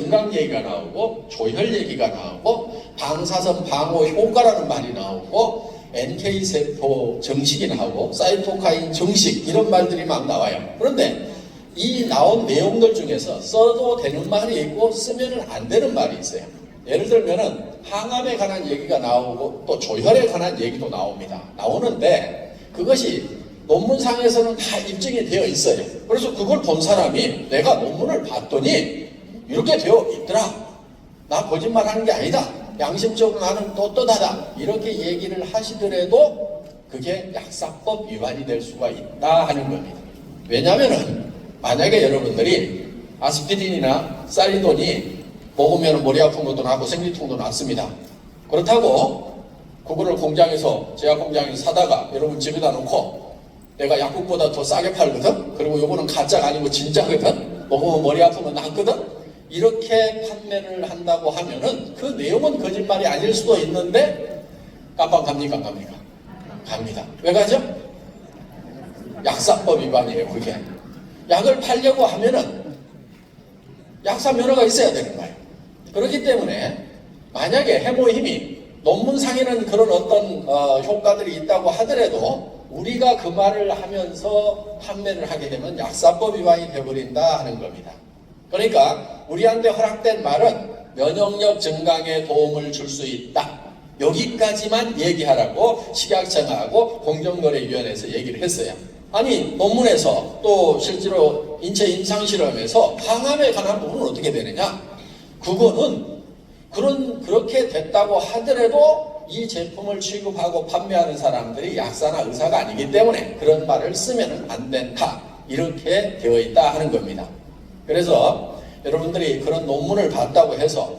증강 얘기가 나오고 조혈 얘기가 나오고 방사선 방어 효과라는 말이 나오고 NK세포 정식이 나오고 사이토카인 정식 이런 말들이 막 나와요. 그런데 이 나온 내용들 중에서 써도 되는 말이 있고 쓰면 안 되는 말이 있어요. 예를 들면은 항암에 관한 얘기가 나오고 또 조혈에 관한 얘기도 나오는데 그것이 논문상에서는 다 입증이 되어 있어요. 그래서 그걸 본 사람이 내가 논문을 봤더니 이렇게 되어 있더라. 나 거짓말하는 게 아니다. 양심적으로 나는 떳떳하다. 이렇게 얘기를 하시더라도 그게 약사법 위반이 될 수가 있다 하는 겁니다. 왜냐하면은 만약에 여러분들이 아스피린이나 사리돈이 먹으면 머리 아픈 것도 나고 생리통도 났습니다. 그렇다고 그거를 공장에서 제약 공장에서 사다가 여러분 집에다 놓고 내가 약국보다 더 싸게 팔거든. 그리고 요거는 가짜가 아니고 진짜거든. 먹으면 머리 아프면 낫거든. 이렇게 판매를 한다고 하면은 그 내용은 거짓말이 아닐 수도 있는데 깜빵 갑니까 안 갑니까? 갑니다. 왜 가죠? 약사법 위반이에요. 그게 약을 팔려고 하면은 약사 면허가 있어야 되는 거예요. 그렇기 때문에 만약에 해모힘이 논문상에는 그런 어떤 효과들이 있다고 하더라도 우리가 그 말을 하면서 판매를 하게 되면 약사법 위반이 되어버린다 하는 겁니다. 그러니까 우리한테 허락된 말은 면역력 증강에 도움을 줄 수 있다. 여기까지만 얘기하라고 식약청하고 공정거래위원회에서 얘기를 했어요. 아니 논문에서 또 실제로 인체 임상실험에서 항암에 관한 부분은 어떻게 되느냐? 그거는 그렇게 됐다고 하더라도 이 제품을 취급하고 판매하는 사람들이 약사나 의사가 아니기 때문에 그런 말을 쓰면 안 된다. 이렇게 되어 있다 하는 겁니다. 그래서 여러분들이 그런 논문을 봤다고 해서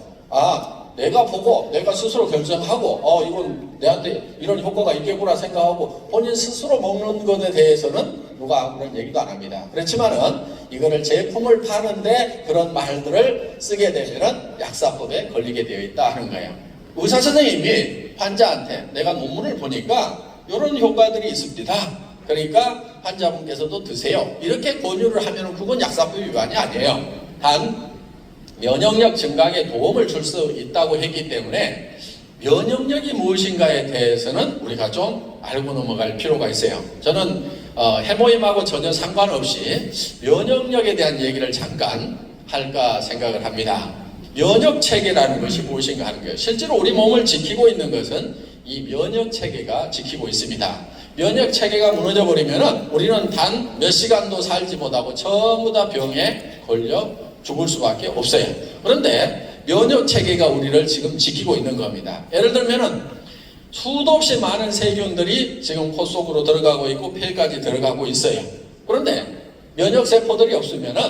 내가 보고 내가 스스로 결정하고 이건 내한테 이런 효과가 있겠구나 생각하고 본인 스스로 먹는 것에 대해서는 누가 아무런 얘기도 안 합니다. 그렇지만은 이거를 제품을 파는데 그런 말들을 쓰게 되면은 약사법에 걸리게 되어 있다 하는 거예요. 의사 선생님이 환자한테 내가 논문을 보니까 이런 효과들이 있습니다. 그러니까 환자분께서도 드세요. 이렇게 권유를 하면은 그건 약사법 위반이 아니에요. 단 면역력 증강에 도움을 줄 수 있다고 했기 때문에 면역력이 무엇인가에 대해서는 우리가 좀 알고 넘어갈 필요가 있어요. 저는 해모임하고 전혀 상관없이 면역력에 대한 얘기를 잠깐 할까 생각을 합니다. 면역체계라는 것이 무엇인가 하는 거예요. 실제로 우리 몸을 지키고 있는 것은 이 면역체계가 지키고 있습니다. 면역체계가 무너져버리면 우리는 단 몇 시간도 살지 못하고 전부 다 병에 걸려 죽을 수밖에 없어요. 그런데 면역체계가 우리를 지금 지키고 있는 겁니다. 예를 들면은 수도 없이 많은 세균들이 지금 코 속으로 들어가고 있고 폐까지 들어가고 있어요. 그런데 면역세포들이 없으면은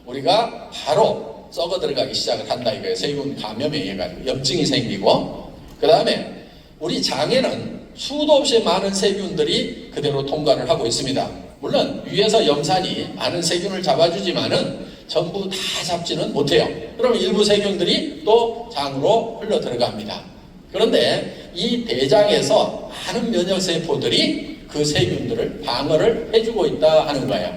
우리가 바로 썩어 들어가기 시작을 한다 이거예요. 세균 감염에 의해 가지고 염증이 생기고, 그 다음에 우리 장에는 수도 없이 많은 세균들이 그대로 통과를 하고 있습니다. 물론 위에서 염산이 많은 세균을 잡아주지만은 전부 다 잡지는 못해요. 그럼 일부 세균들이 또 장으로 흘러 들어갑니다. 그런데 이 대장에서 많은 면역세포들이 그 세균들을 방어를 해주고 있다 하는 거예요.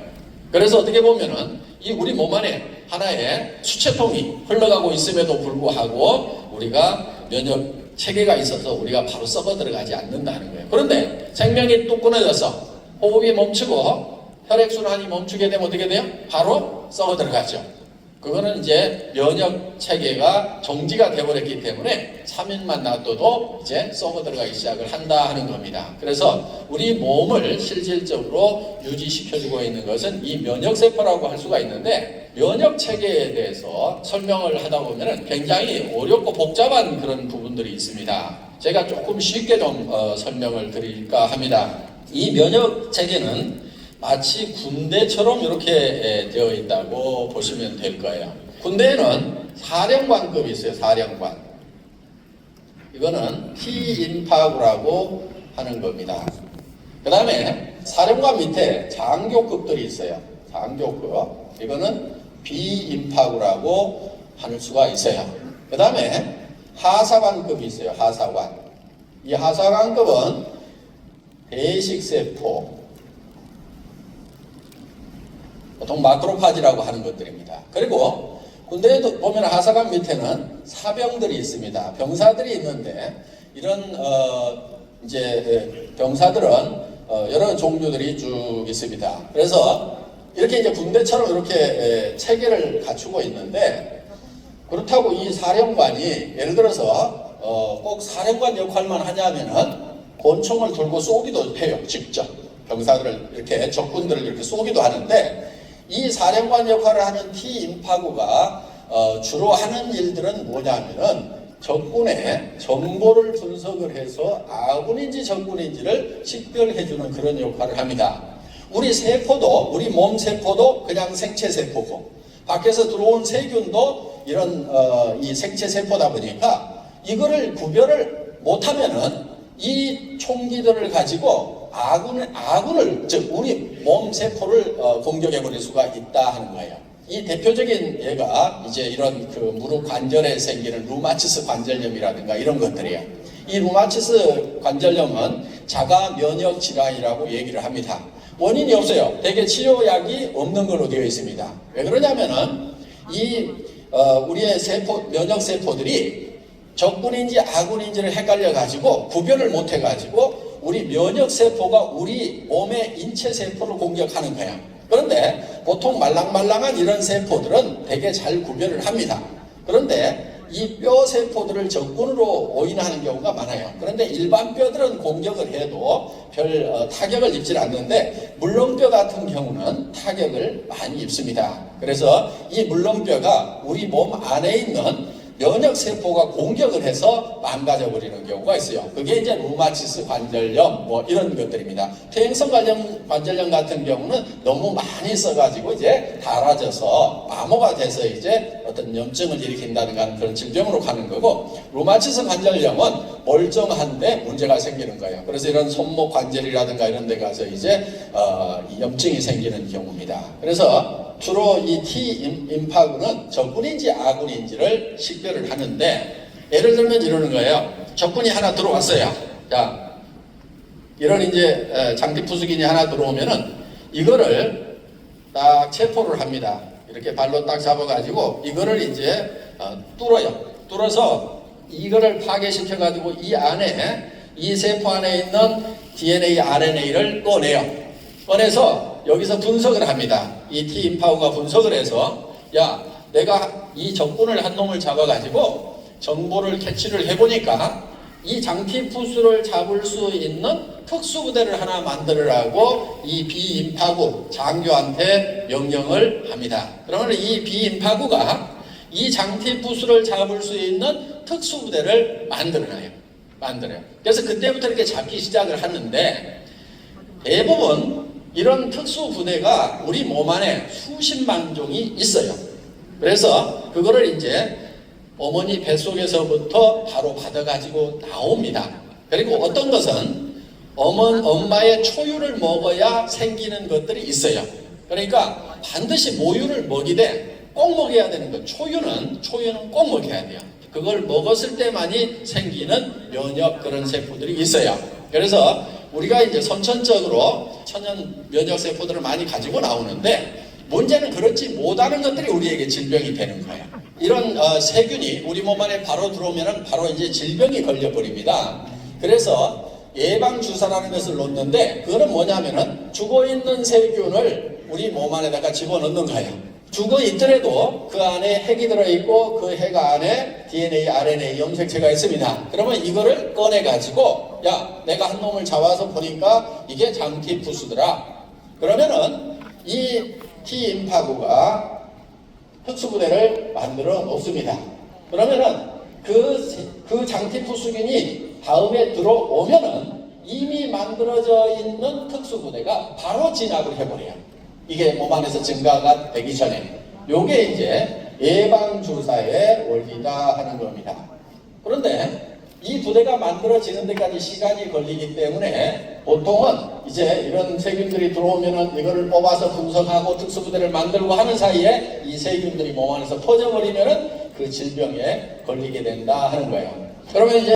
그래서 어떻게 보면은 이 우리 몸 안에 하나의 수채통이 흘러가고 있음에도 불구하고 우리가 면역 체계가 있어서 우리가 바로 썩어 들어가지 않는다는 거예요. 그런데 생명이 뚝 끊어져서 호흡이 멈추고 혈액순환이 멈추게 되면 어떻게 돼요? 바로 썩어 들어가죠. 그거는 이제 면역 체계가 정지가 되어버렸기 때문에 3일만 놔둬도 이제 썩어 들어가기 시작을 한다 하는 겁니다. 그래서 우리 몸을 실질적으로 유지시켜주고 있는 것은 이 면역세포라고 할 수가 있는데, 면역 체계에 대해서 설명을 하다 보면 굉장히 어렵고 복잡한 그런 부분들이 있습니다. 제가 조금 쉽게 좀 설명을 드릴까 합니다. 이 면역 체계는 마치 군대처럼 이렇게 되어 있다고 보시면 될 거예요. 군대에는 사령관급이 있어요. 사령관. 이거는 T인파구라고 하는 겁니다. 그 다음에 사령관 밑에 장교급들이 있어요. 장교급. 이거는 B인파구라고 할 수가 있어요. 그 다음에 하사관급이 있어요. 하사관. 이 하사관급은 배식세포, 보통 마크로파지라고 하는 것들입니다. 그리고 군대에도 보면 하사관 밑에는 사병들이 있습니다. 병사들이 있는데 이런 이제 병사들은 여러 종류들이 쭉 있습니다. 그래서 이렇게 이제 군대처럼 이렇게 체계를 갖추고 있는데, 그렇다고 이 사령관이 예를 들어서 꼭 사령관 역할만 하냐면은 권총을 들고 쏘기도 해요. 직접 병사들을 이렇게 적군들을 이렇게 쏘기도 하는데, 이 사령관 역할을 하는 T인파구가 주로 하는 일들은 뭐냐면은 적군의 정보를 분석을 해서 아군인지 적군인지를 식별해주는 그런 역할을 합니다. 우리 세포도, 우리 몸 세포도 그냥 생체 세포고, 밖에서 들어온 세균도 이런 이 생체 세포다 보니까 이거를 구별을 못하면은 이 총기들을 가지고 아군을 즉 우리 몸 세포를 공격해 버릴 수가 있다 하는 거예요. 이 대표적인 예가 이제 이런 그 무릎 관절에 생기는 루마티스 관절염이라든가 이런 것들이에요. 이 루마티스 관절염은 자가 면역 질환이라고 얘기를 합니다. 원인이 없어요. 대개 치료약이 없는 걸로 되어 있습니다. 왜 그러냐면은 이 우리의 세포, 면역 세포들이 적군인지 아군인지를 헷갈려 가지고 구별을 못 해 가지고 우리 면역 세포가 우리 몸의 인체 세포를 공격하는 거야. 그런데 보통 말랑말랑한 이런 세포들은 되게 잘 구별을 합니다. 그런데 이 뼈 세포들을 적군으로 오인하는 경우가 많아요. 그런데 일반 뼈들은 공격을 해도 별 타격을 입지 않는데 물렁뼈 같은 경우는 타격을 많이 입습니다. 그래서 이 물렁뼈가 우리 몸 안에 있는 면역 세포가 공격을 해서 망가져 버리는 경우가 있어요. 그게 이제 루마티스 관절염 뭐 이런 것들입니다. 퇴행성 관절염 같은 경우는 너무 많이 써가지고 이제 닳아져서 마모가 돼서 이제 어떤 염증을 일으킨다든가 그런 질병으로 가는 거고, 루마티스 관절염은 멀쩡한데 문제가 생기는 거예요. 그래서 이런 손목 관절이라든가 이런 데 가서 이제 염증이 생기는 경우입니다. 그래서 주로 이 T인파구는 적군인지 아군인지를 식별을 하는데, 예를 들면 이러는 거예요. 적군이 하나 들어왔어요. 자, 이런 이제 장기 부수기니 하나 들어오면은 이거를 딱 체포를 합니다. 이렇게 발로 딱 잡아가지고 이거를 이제 뚫어요. 뚫어서 이거를 파괴시켜가지고 이 안에, 이 세포 안에 있는 DNA, RNA를 꺼내요. 꺼내서 여기서 분석을 합니다. 이 T인파구가 분석을 해서, 야, 내가 이 적군을 한 놈을 잡아가지고 정보를 캐치를 해보니까 이 장티푸스를 잡을 수 있는 특수부대를 하나 만들으라고 이 B인파구 장교한테 명령을 합니다. 그러면 이 B인파구가 이 장티푸스를 잡을 수 있는 특수부대를 만들어요. 그래서 그때부터 이렇게 잡기 시작을 하는데, 대부분 이런 특수부대가 우리 몸 안에 수십만 종이 있어요. 그래서 그거를 이제 어머니 뱃속에서부터 바로 받아가지고 나옵니다. 그리고 어떤 것은 엄마의 초유를 먹어야 생기는 것들이 있어요. 그러니까 반드시 모유를 먹이되 꼭 먹여야 되는 것. 초유는 꼭 먹여야 돼요. 그걸 먹었을 때만이 생기는 면역 그런 세포들이 있어요. 그래서 우리가 이제 선천적으로 천연 면역 세포들을 많이 가지고 나오는데, 문제는 그렇지 못하는 것들이 우리에게 질병이 되는 거예요. 이런 세균이 우리 몸 안에 바로 들어오면 바로 이제 질병이 걸려버립니다. 그래서 예방주사라는 것을 놓는데, 그거는 뭐냐면은 죽어있는 세균을 우리 몸 안에다가 집어넣는 거예요. 죽어 있더라도 그 안에 핵이 들어있고 그 핵 안에 DNA, RNA 염색체가 있습니다. 그러면 이거를 꺼내가지고, 야, 내가 한 놈을 잡아서 보니까 이게 장티푸스더라. 그러면은 이 T인파구가 특수부대를 만들어 놓습니다. 그러면은 그 장티푸스균이 다음에 들어오면은 이미 만들어져 있는 특수부대가 바로 진압을 해버려요. 이게 몸 안에서 증가가 되기 전에. 요게 이제 예방주사의 원리다 하는 겁니다. 그런데 이 부대가 만들어지는 데까지 시간이 걸리기 때문에 보통은 이제 이런 세균들이 들어오면은 이거를 뽑아서 분석하고 특수부대를 만들고 하는 사이에 이 세균들이 몸 안에서 퍼져버리면은 그 질병에 걸리게 된다 하는 거예요. 그러면 이제